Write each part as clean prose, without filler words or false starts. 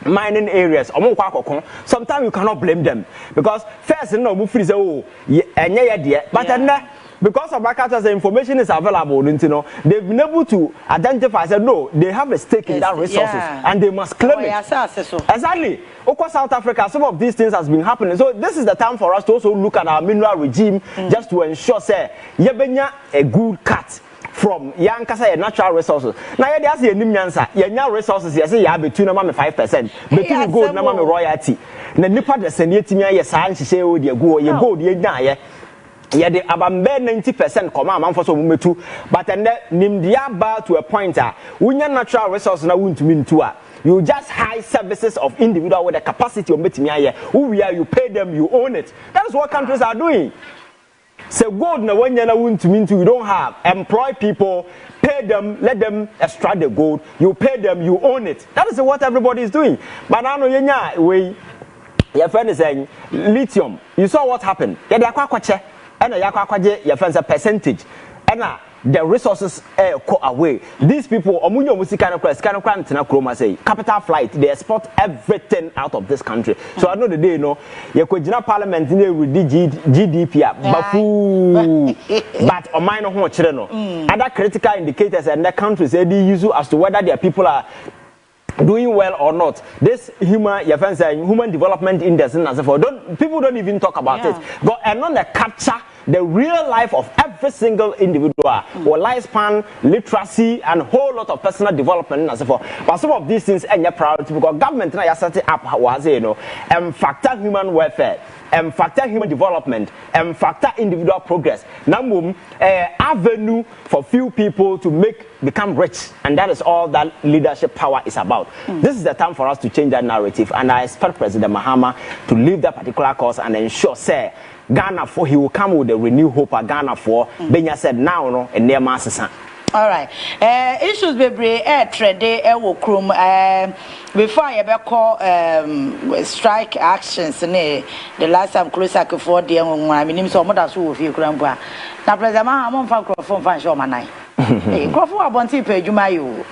mining areas. Sometimes you cannot blame them because first, you know, but then because of marketers, the information is available, you know, they've been able to identify. Say no, they have a stake in that resources, and they must claim it. Exactly. Across South Africa, some of these things has been happening. So this is the time for us to also look at our mineral regime, just to ensure, say, yebenya a good cut from yankasa natural resources. Now you say nimyansa, your resources you say you have between 5%, between gold na me royalty. Na nipa de senetimi aye saa nhihye o de go ye gold ye dan ye. Ye de abambe 90% come amamfo so mumetu, but and nimdia ba to a point wunya natural resources na wuntumi ntu a. You just high services of individual with the capacity of metimi aye. Who we are, you pay them, you own it. That is what countries are doing. So gold na when you don't have, employ people, pay them, let them extract the gold, you pay them, you own it. That is what everybody is doing. But now your friend is saying lithium. You saw what happened. And your friend a percentage. And the resources go away. These people, capital flight, they export everything out of this country. So I know the day, you know, you could parliament with GDP, but on minor other critical indicators and the countries they use as to whether their people are doing well or not. This human development index, people don't even talk about it. But and on the capture the real life of every single individual, or lifespan, literacy, and a whole lot of personal development and so forth. But some of these things are priority because government now set it up, factor human welfare, factor human development, factor individual progress. Now, avenue for few people to become rich, and that is all that leadership power is about. This is the time for us to change that narrative, and I expect President Mahama to leave that particular course and ensure, say, Ghana for he will come with a renewed hope at Ghana for Benya said now no and near Master. All right. Issues be trade will crum before I ever call strike actions the last time close like 4 days I mean so much who feel grandpa. Now President Mahama from Crawford fan show manai. Crawford abonti pay you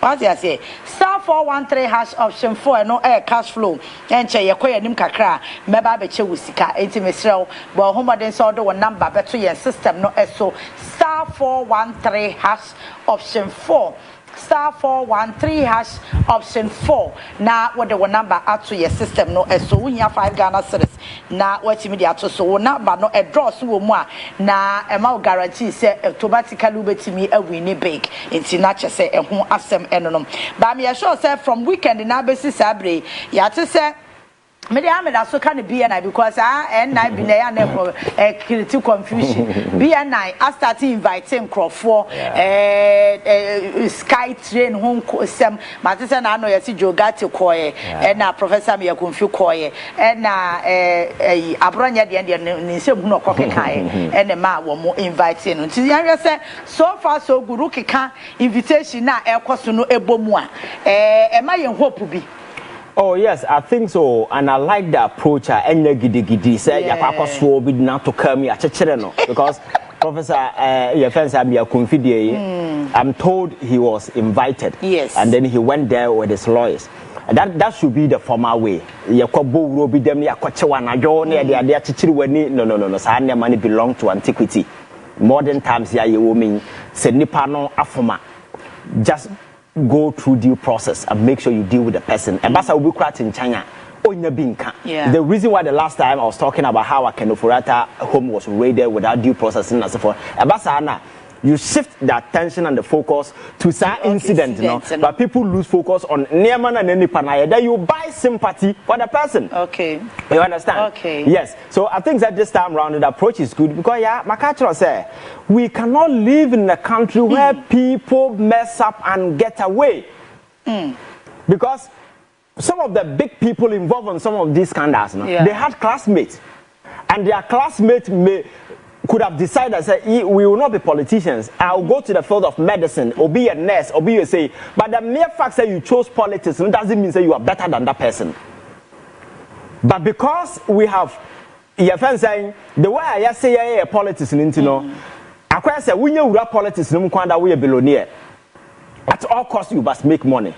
what I say star 413 hash option 4 no cash flow and che yekoya nim kakra meba be che wusika enti mesrew bo homoden so do number beto your system no so star 413 hash option 4 star 413 hash option 4 na what the number add to your system no so unya 5 Ghana cedis na what media to so number no draw so wo mu a na e ma guarantee say automatically betimi a win big inti na che say ehun asem enonom ba me sure say from weekend na besi sabre ya te say me dey ameda so can be and because and I be na ya create confusion be and I start inviting Crawford sky train home sem matese na no yesi jogati koye and na professor me yakunfi koye and na abronya de nsem hu no kokekan and ma wo mo inviting no ti yan say so far so guru keka invitation na ekoso no ebomu a ma ye hope bi. Oh yes, I think so, and I like the approach. Gidi say yakwakoso bi na to come achechere no because Professor your friends have me I'm told he was invited. Yes. And then he went there with his lawyers. That should be the formal way. Yakobo will be them yakochewa na jo na they achechiri wani no sa na money belong to antiquity. Modern times ya you mean se nipa no afoma. Just go through due process and make sure you deal with the person. And that's how we crack in China. The reason why the last time I was talking about how a Kenofurata home was raided without due process and so forth. You shift the attention and the focus to some incident, you know, but people lose focus on Neman and any panaya. Then you buy sympathy for the person. Okay. You understand? Okay. Yes. So I think that this time around the approach is good because my culture say we cannot live in a country where people mess up and get away. Because some of the big people involved in some of these scandals, they had classmates, and their classmates could have decided, say, we will not be politicians. I'll go to the field of medicine, or be a nurse, or be a say. But the mere fact that you chose politics doesn't mean that you are better than that person. But because we have, your friend saying, the way I say politics, you know, I quite say, when you rap politics, we are billionaire. At all costs, you must make money.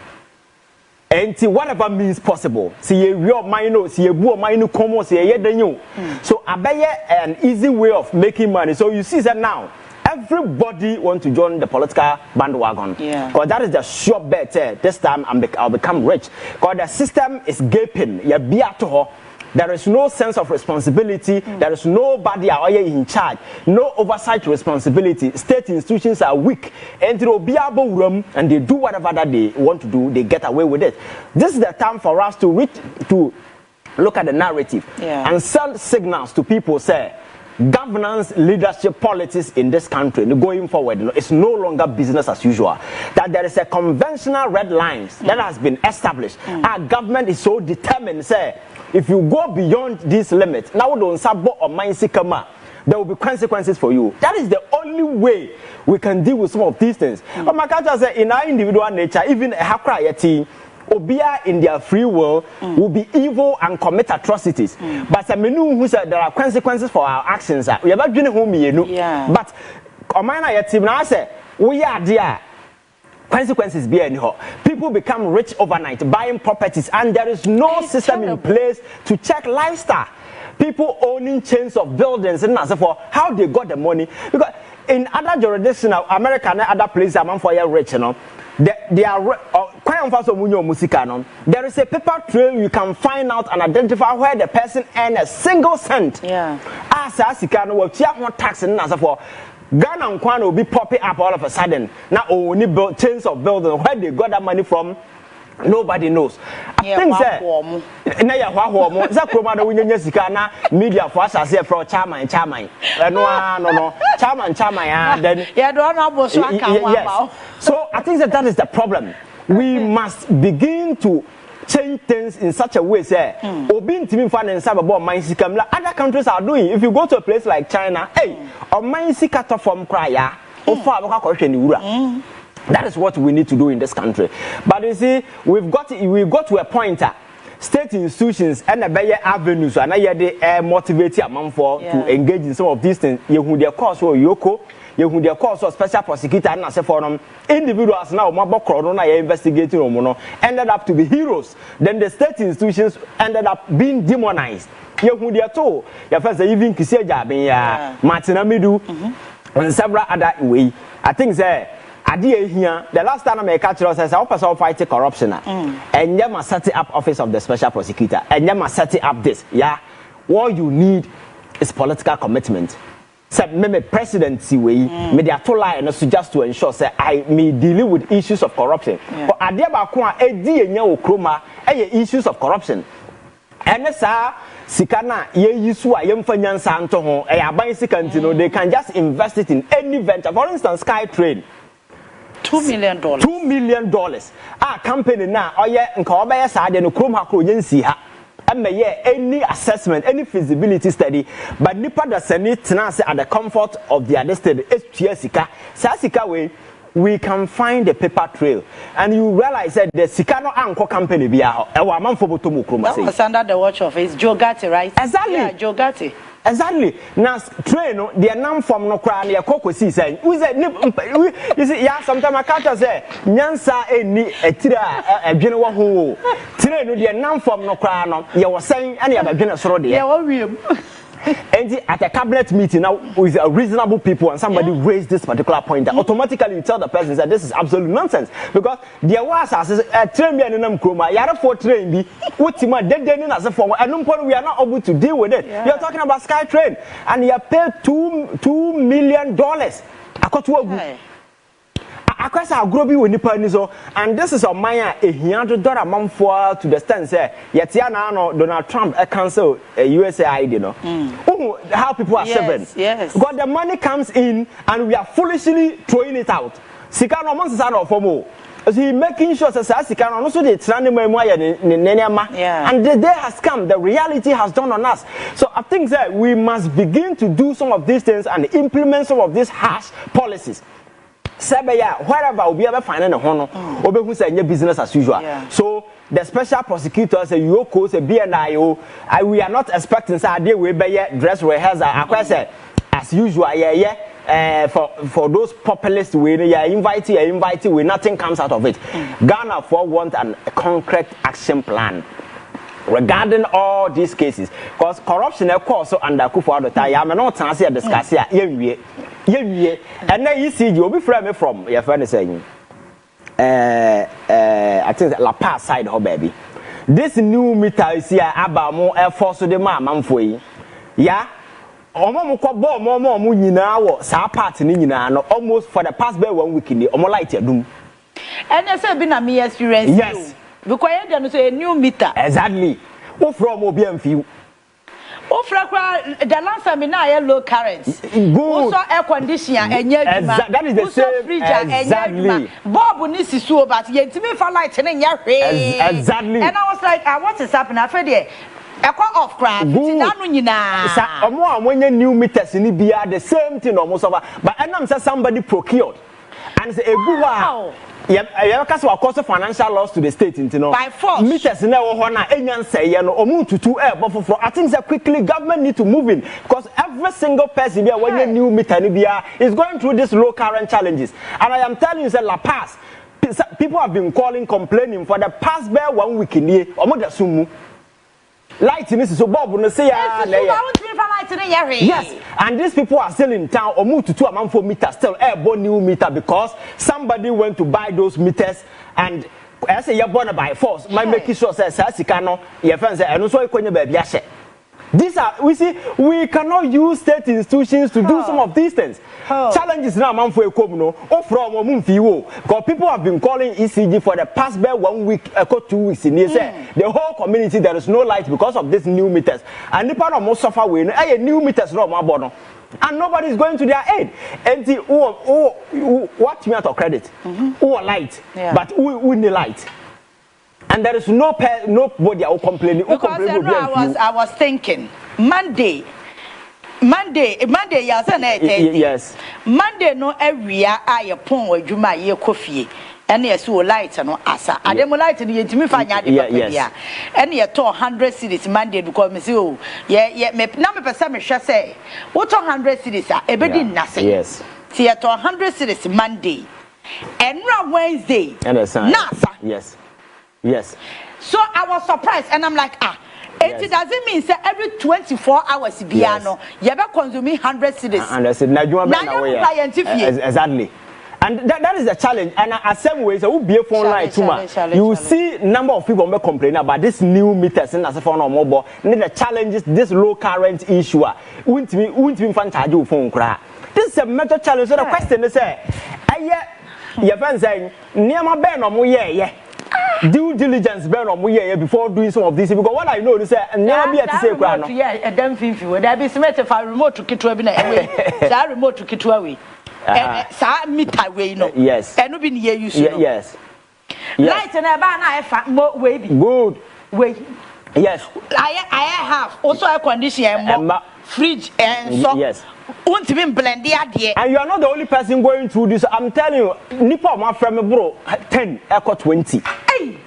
And whatever means possible. See a real minor, see a boy minor common, see a you. So I bet an easy way of making money. So you see that now. Everybody want to join the political bandwagon. Because that is the sure bet. This time I'll become rich. Because the system is gaping. There is no sense of responsibility. There is nobody in charge. No oversight responsibility. State institutions are weak. And they do whatever that they want to do. They get away with it. This is the time for us to look at the narrative and send signals to people. Say, governance, leadership, politics in this country going forward, it's no longer business as usual. That there is a conventional red lines that has been established. Our government is so determined. Say, if you go beyond this limit, now don't sabo or mind sikama, there will be consequences for you. That is the only way we can deal with some of these things. But my culture says, in our individual nature, even a Hakra yeti, Obia in their free will will be evil and commit atrocities. But who said there are consequences for our actions. We are not doing whom you know. But Omana yeti now say we are there. Consequences be anyhow. People become rich overnight buying properties, and there is no system in place to check lifestyle. People owning chains of buildings and as for how they got the money. Because in other jurisdictions, America and other places, among for your rich, you know, they are there is a paper trail you can find out and identify where the person earned a single cent. As tax and as for Ghana and Kwan will be popping up all of a sudden. Now only build chains of buildings. Where they got that money from, nobody knows. I think that media for us as a pro chairman. No, chairman. Then yes. So I think that is the problem. We must begin to change things in such a way. Say, other countries are doing. If you go to a place like China, hey, that is what we need to do in this country. But you see, we've got to a point. State institutions and the better avenues and they motivate a man for to engage in some of these things. You who their course or Yoko. You who their course or special prosecutor and as a forum individuals now investigating ended up to be heroes. Then the state institutions ended up being demonized. You who their toe, your first even Kiseja, Martina Midu, and several other way. I think there. Here, the last time I catch us as I fight corruption, and you must set up office of the special prosecutor, and you must set up this. Yeah, what you need is political commitment. Say, me presidency way, me they are too lie and just to ensure say I may deal with issues of corruption. But I dear bakwa issues of corruption. And Sikana, ye yiswa yemfanyan santo ho, they can just invest it in any venture. For instance, Sky Train. $2 million. $2 million. Our company now, Nkobaya Sade no Krum Hakro Yensiha. And may any assessment, any feasibility study, but Nipa da Senate Tenase at the comfort of their destiny. Sasika way, we can find the paper trail. And you realize that the Sikano Anko company be a man for Botomu Kruma. That was under the watch of his Joe Gatti, right? Exactly. Yeah, Joe Gatti. Exactly. Now, train the non from no crown, your cocoa season. You see, yeah, sometimes I can't say, Nyansa, a tira, a general who train the non from no crown. You were saying any other generous road. And at a cabinet meeting now with reasonable people and somebody raised this particular point, automatically you tell the person that this is absolute nonsense because there was a train in Namkroma, Yara for train be Utima dead as a form, and we are not able to deal with it. You're talking about Sky Train and you paid $2 million. Across our groby with Nipanizo, and this is a Maya $100 month for to the stand say Yetiana Donald Trump a cancel a USAID, you know. How people are serving. Yes. Because the money comes in and we are foolishly throwing it out. Sikano months out of more. He making sure that Sikano also the and the day has come, the reality has dawned on us. So I think that we must begin to do some of these things and implement some of these harsh policies. Wherever we ever find a honor, who say business as usual. So the special prosecutors, a Yoko, a BNIO, we are not expecting that they will be dress rehearsal. As usual, for those populist way, you invite we nothing comes out of it. Ghana want a concrete action plan regarding all these cases, because corruption of course so under Akufo-Addo time. I'm not to discuss here. And then ECG will be from your friend is saying I think La Paz side ho baby. This new meter is here about more air force to the man for you. Yeah. Omo ko bo mo nyina wo sa part ni nyina no almost for the past 1 week ni omo light adum. And you say be na me experience. Yes. Because you dey say a new meter. Exactly. Wo from obi amfiu. Wo fra the last time na air low current. Good. Also air conditioner enya aduma. That is the same. Exactly. Bob ni sisu but yentimi fa light na nya hwe. Exactly. And I was like, what is happening? I feel there. Off crap. New meters in the same thing almost over. But I say somebody procured and say a good wow. Yeah, because of course financial loss to the state, you know. By force. Meters now one say I think that quickly government need to move in because every single person there when a new meter is going through these low current challenges. And I am telling you, La Paz, people have been complaining for the past 1 week in here. Light in this so Bob no say yes, and these people are still in town or move to 2 amount for meters still airborne new meter because somebody went to buy those meters and I say you're born by force. My make sure says Sikano, your friends and also baby. These are we cannot use state institutions to do some of these things. Challenges now man for no or from because people have been calling ECG for the past 1 week 2 weeks in here say the whole community there is no light because of these new meters and the part of most suffer way new meters no more born and nobody is going to their aid and what me out of credit light but we need light. And there is nobody who complaining. Because I was thinking Monday, yes. Monday no area I pon wa djuma ye kofie. And yes, we light no asa. Adem light ni yentimi fa nya de papa bia. And ye to 100 cedis Monday because me say oh, me na me pesa me hwe say. What 100 cedis a ebedi nase. Yes. Ti ye to 100 cedis Monday. And Wednesday. Nasa. Yes. Yes. So I was surprised and I'm like, it doesn't mean say every 24 hours piano you be consuming 100 cedis. Exactly. And that is the challenge. And at some ways, I will be a phone line too much. You will see number of people may complain about this new meters and as a phone or mobile. And the challenges, this low current issue. Won't be fun charge you phone cry. This is a major challenge. So the question is, your friend saying, near my band or more, due diligence burn on we before doing some of this because what I know is never be to say crown. Yeah, a damn thing for there be smart if I remote to Kitwa away. That remote to Kitwa away. Sa meter way no. Yes. And no be near you. Yes. Light and a banner more way. Good. Wait. Yes. I have also a condition and fridge and so. Yes. Won't even blend the idea. And you are not the only person going through this. I'm telling you, Nipo my friend bro 10 echo 20. Hey.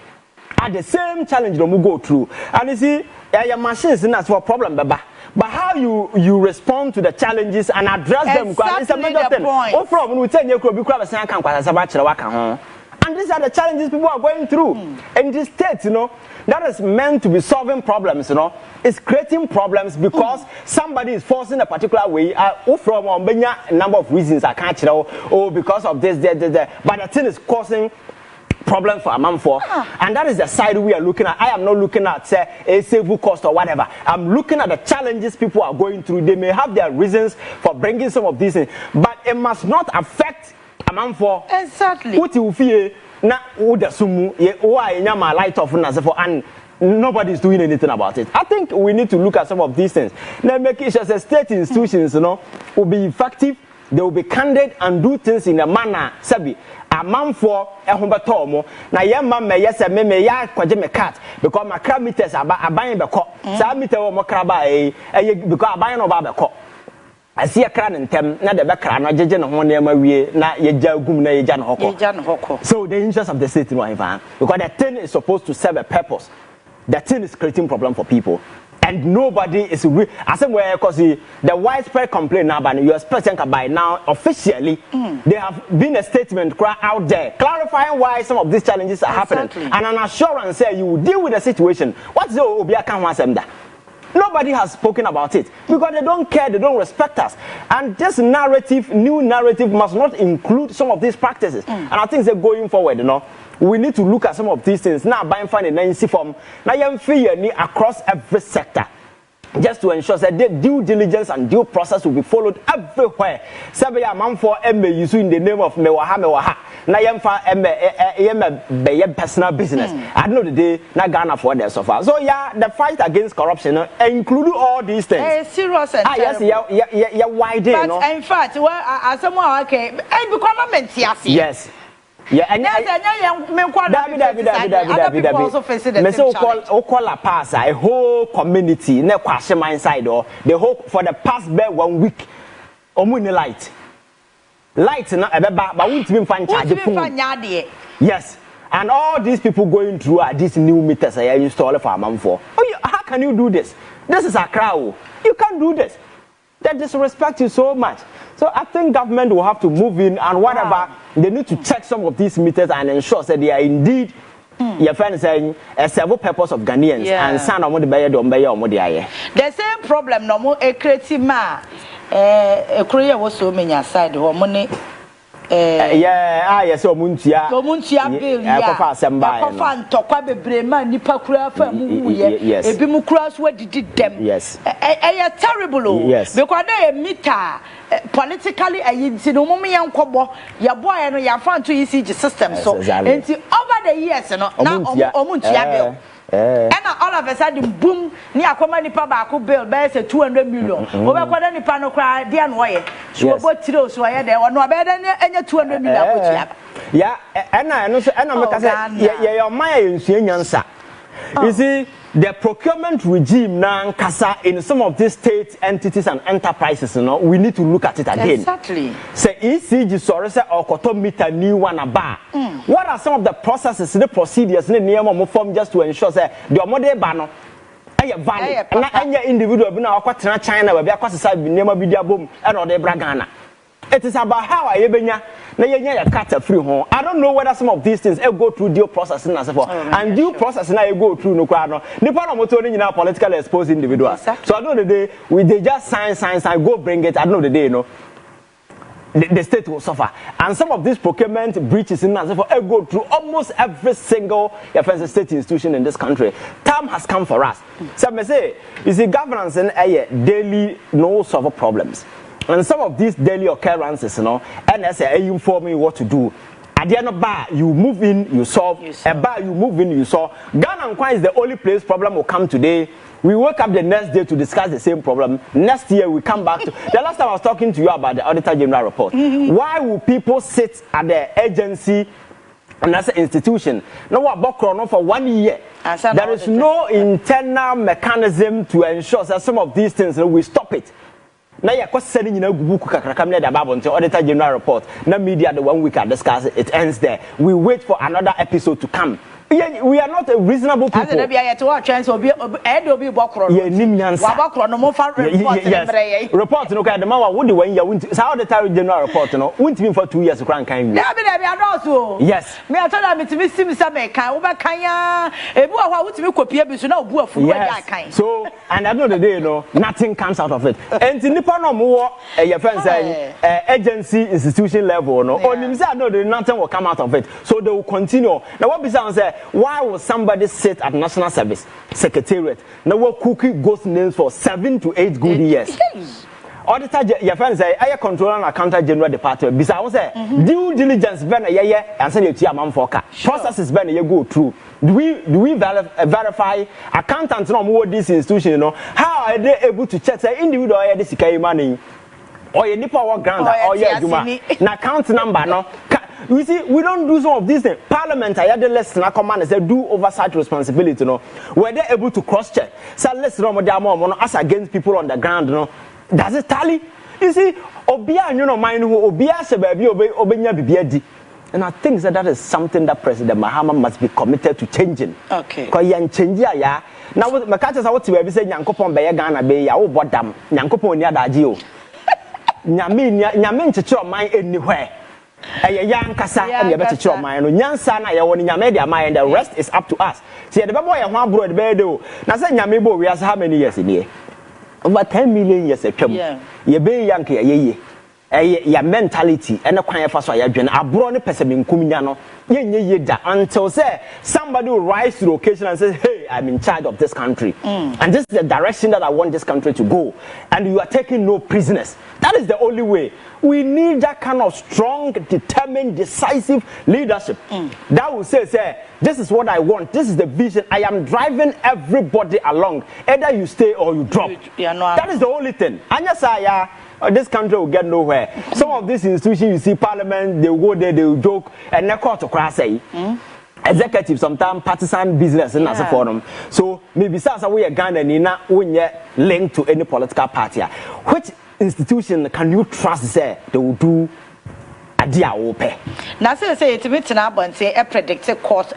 At the same challenge that we go through. And you see, your machines is for problem, baba. But how you respond to the challenges and address them it's a major thing. Oh, from we tell you be crab say kan kwasa sabachira waka ho. And these are the challenges people are going through. In this state, you know, that is meant to be solving problems, you know. It's creating problems because somebody is forcing a particular way. From a number of reasons I can't tell. Oh, because of this. But the thing is causing problem for a man for. And that is the side we are looking at. I am not looking at say a civil cost or whatever. I'm looking at the challenges people are going through. They may have their reasons for bringing some of these things, but it must not affect a man for. Exactly. What you feel na uda sumu why nyama light off na for and nobody is doing anything about it. I think we need to look at some of these things. Now making sure that state institutions, you know, will be effective. They will be candid and do things in a manner. Sabi, a man for a humbertomo. Now, young man may yes, and me ya kwaje me cat because my crab meters are buying the cop. Some meter or craba because I buy no barber. I see a crown and tem, not the background, not judging on near my way, not your jagum, na jan hoko. So, the interest of the city, Ivan, because that thing is supposed to serve a purpose. That thing is creating problem for people. and nobody is I said where because the widespread complaint now, but you expect by now officially there have been a statement out there clarifying why some of these challenges are happening and an assurance say you will deal with the situation. What's the Obia Kanwasemda? Nobody has spoken about it because they don't care, they don't respect us. And this narrative, new narrative, must not include some of these practices. And I think that going forward, we need to look at some of these things. Now, buying finance form, now you feel across every sector, just to ensure that the due diligence and due process will be followed everywhere. Sabe ya man for use in the name of mewaha. Na yemfa personal business. I know the day na Ghana for there so far. So yeah, the fight against corruption include all these things. Serious and yes, yeah, why day, but in fact, well, as someone okay, government yes. Yeah, and a whole community, ne kwashe my side or the whole for the past 1 week. Omuni light na ebeba but won't even find charge phone. Yes, and all these people going through these new meters I install for a month for. How can you do this? This is a crowd. You can't do this. They disrespect you so much. So I think government will have to move in and whatever they need to check some of these meters and ensure that they are indeed your friend saying a several purpose of Ghanaians and son of the the same problem no more a creative ma Korea was so many aside or money yes, Muntia bill, Tokwa Bebrema, Nipa Kura, yes, a Bimukras, what did them? Yes, a terrible, yes, because they meter politically a Yinsinomumi and Kobo, your boy and your fan to ECG system. So, until over the years, now Omuntia bill. And all of a sudden, boom, near Komani Pabaku bill bears a 200 million. Over Quadani Pano cry, dear Noye. She was both those who are there, or no better than any 200 million. Yeah, and I know, and I'm your Maya in Yansa. You see, the procurement regime now, Kasa, in some of these state entities and enterprises, we need to look at it again. Exactly. Say ECG Soresa or Kotomita new one a bar. What are some of the processes, the procedures, the near form just to ensure that the model banner valid and your individual China will be across the side near Bidia boom and or the Bragana. It is about how I cut free home. I don't know whether some of these things go through due processing as well. And due processing I go through no crowd. Nippon motoring in our politically exposed individuals. So I know the day they just sign, go bring it. I know the day, the state will suffer. And some of these procurement breaches in as well go through almost every single state institution in this country. Time has come for us. So I may say, you see, governance and daily no solve problems. And some of these daily occurrences, and as I inform you what to do. At the end of bar, you move in, you solve. A bar, you move in, you solve. Ghana and Kwai is the only place problem will come today. We wake up the next day to discuss the same problem. Next year, we come back to... The last time I was talking to you about the Auditor General report. Why will people sit at the agency and as an institution? No, what for 1 year. There is no internal mechanism to ensure that some of these things, we stop it. Now you are sending in a book until Auditor General report. No media the 1 week I discuss it ends there. We wait for another episode to come. We are not a reasonable people. Yes. Report no kind the man would when you went how the Auditor General report won't even for 2 years to crank. Yes. Me I told them to miss him some kind over kanya so and at the end of the day nothing comes out of it. And in Nippon no more your friends say agency institution level only say no nothing will come out of it. So they will continue. Now what be say why will somebody sit at National Service Secretariat now what cookie ghost names for 7 to 8 good years? Auditor, your friends say, I control and accountant general department. Besides, due diligence, and send you to your mom for processes, you go through. Do we verify accountants no more this institution? How are they able to check the individual this money or your power grant or your account number? No. You see, we don't do some of these things. Parliament, I had the less na command they do oversight responsibility. Were they able to cross check? So let's run as against people on the ground. Does it tally? You see, Obia, mind who Obia se baby obenya bibiadi. And I think that is something that President Mahama must be committed to changing. Okay. Because yan change ya Now my catches are what you ever say Yankopon be Ghana be ya bodam Yankopon ni adaji o. Nyame ncheche man anywhere. Young Kasa and you better show mine. Nyansa na ya woni nyame dia man, the rest is up to us. See the boy one bro the bedo. Na say nyame bo we has how many years in here? Over 10 million years atwam. Ye be young ye. Ya mentality and the kwan fa so ya dwen abro ne peseminkum nya no ye da until say somebody will rise to the occasion and say, hey, I'm in charge of this country and this is the direction that I want this country to go, and you are taking no prisoners. That is the only way. We need that kind of strong, determined, decisive leadership that will say this is what I want, this is the vision, I am driving everybody along, either you stay or you drop. That is the only thing. And yes, this country will get nowhere. Some of these institutions, you see, parliament, they will go there, they will joke, and they call to crash. Executive, sometimes partisan business in as a forum. So maybe we are Ghana Nina when you linked to any political party. Which institution can you trust say they will do a deal open? Now say it's written up and say a predicted court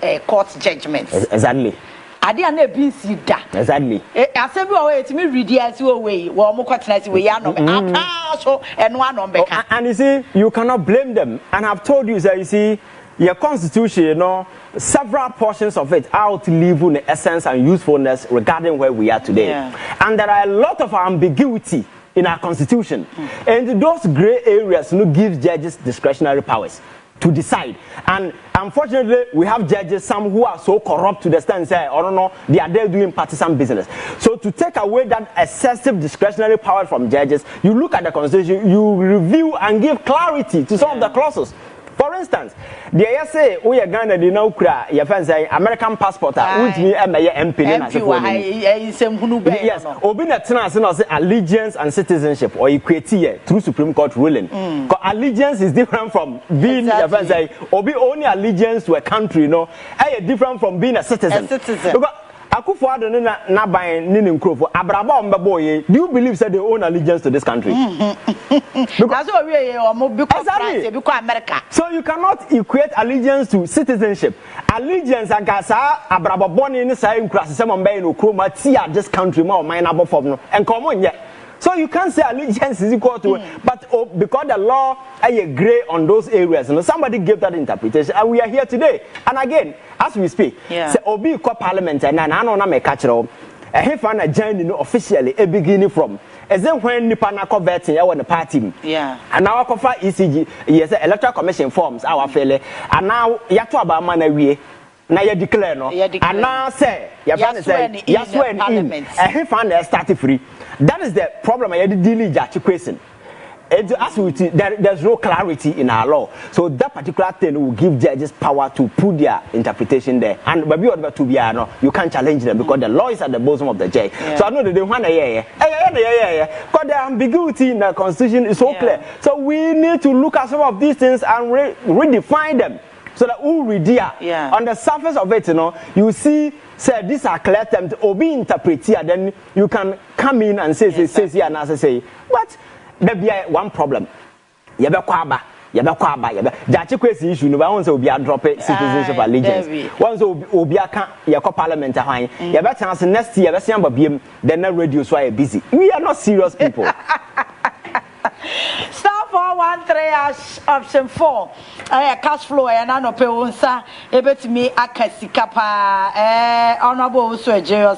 judgment. Exactly. Ade na BC da. Exactly. Asem bi o we timi ready as we wo mo kwatena si we ya no aka so eno anom beka. And you see, you cannot blame them. And I've told you that you see your constitution, you know, several portions of it outlive the essence and usefulness regarding where we are today. And there are a lot of ambiguity in our constitution. And those gray areas give judges discretionary powers to decide. And unfortunately, we have judges, some who are so corrupt to the extent say, I don't know, they are there doing partisan business. So to take away that excessive discretionary power from judges, you look at the constitution, you review and give clarity to some of the clauses. For instance, the say we are Ghana the now kura your friends say American passport which me NPP yes obi na tena say allegiance and citizenship or equity through Supreme Court ruling. Because allegiance is different from being your friends say obi only allegiance to a country, different from being a citizen. Because Akufo-Addo na ban ni nkrofo abraba ombeboye, do you believe that they own allegiance to this country? Because America. So you cannot equate allegiance to citizenship. Allegiance agasa abraba boni ni sai nkrasese mombe no kroma tia this country ma o man abofom no enkomo nye. So you can't say allegiance is equal to it, but because the law is gray on those areas, somebody gave that interpretation, and we are here today. And again, as we speak, say Obi ko parliament and I know na me catch it. He found a journey officially a beginning from. As then when Nipa na converting I want the party. And now I confer ECG, yes, electoral commission forms our failure. And now yato abama na wie. Na ye declare no. And now say you say yes when in. He found a start free. That is the problem I had dealing with question. As we there's no clarity in our law. So that particular thing will give judges power to put their interpretation there. And maybe to be you can't challenge them because the law is at the bosom of the judge. So I know that they want because the ambiguity in the constitution is so clear. So we need to look at some of these things and redefine them. So that who read here on the surface of it, you see, say these are clear terms, or be interpreted, then you can come in and say and say, but there be one problem. Jachi kwesi issue no once obi a drop citizenship allegiance. Once obi aka your parliament hwan. You better chance next year be say am then na radio so busy. We are not serious people. Star 413 option 4. Cash flow and anope unsa ebetimi akasika pa honorable so Eii Jail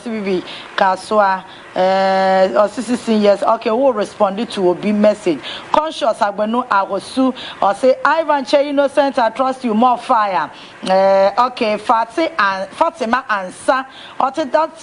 kaswa or 16 years. Okay, we'll respond to obi message. Conscious agbenu agosu or say Ivan Kyei innocent, I trust you, more fire. Okay, Fatima answer or that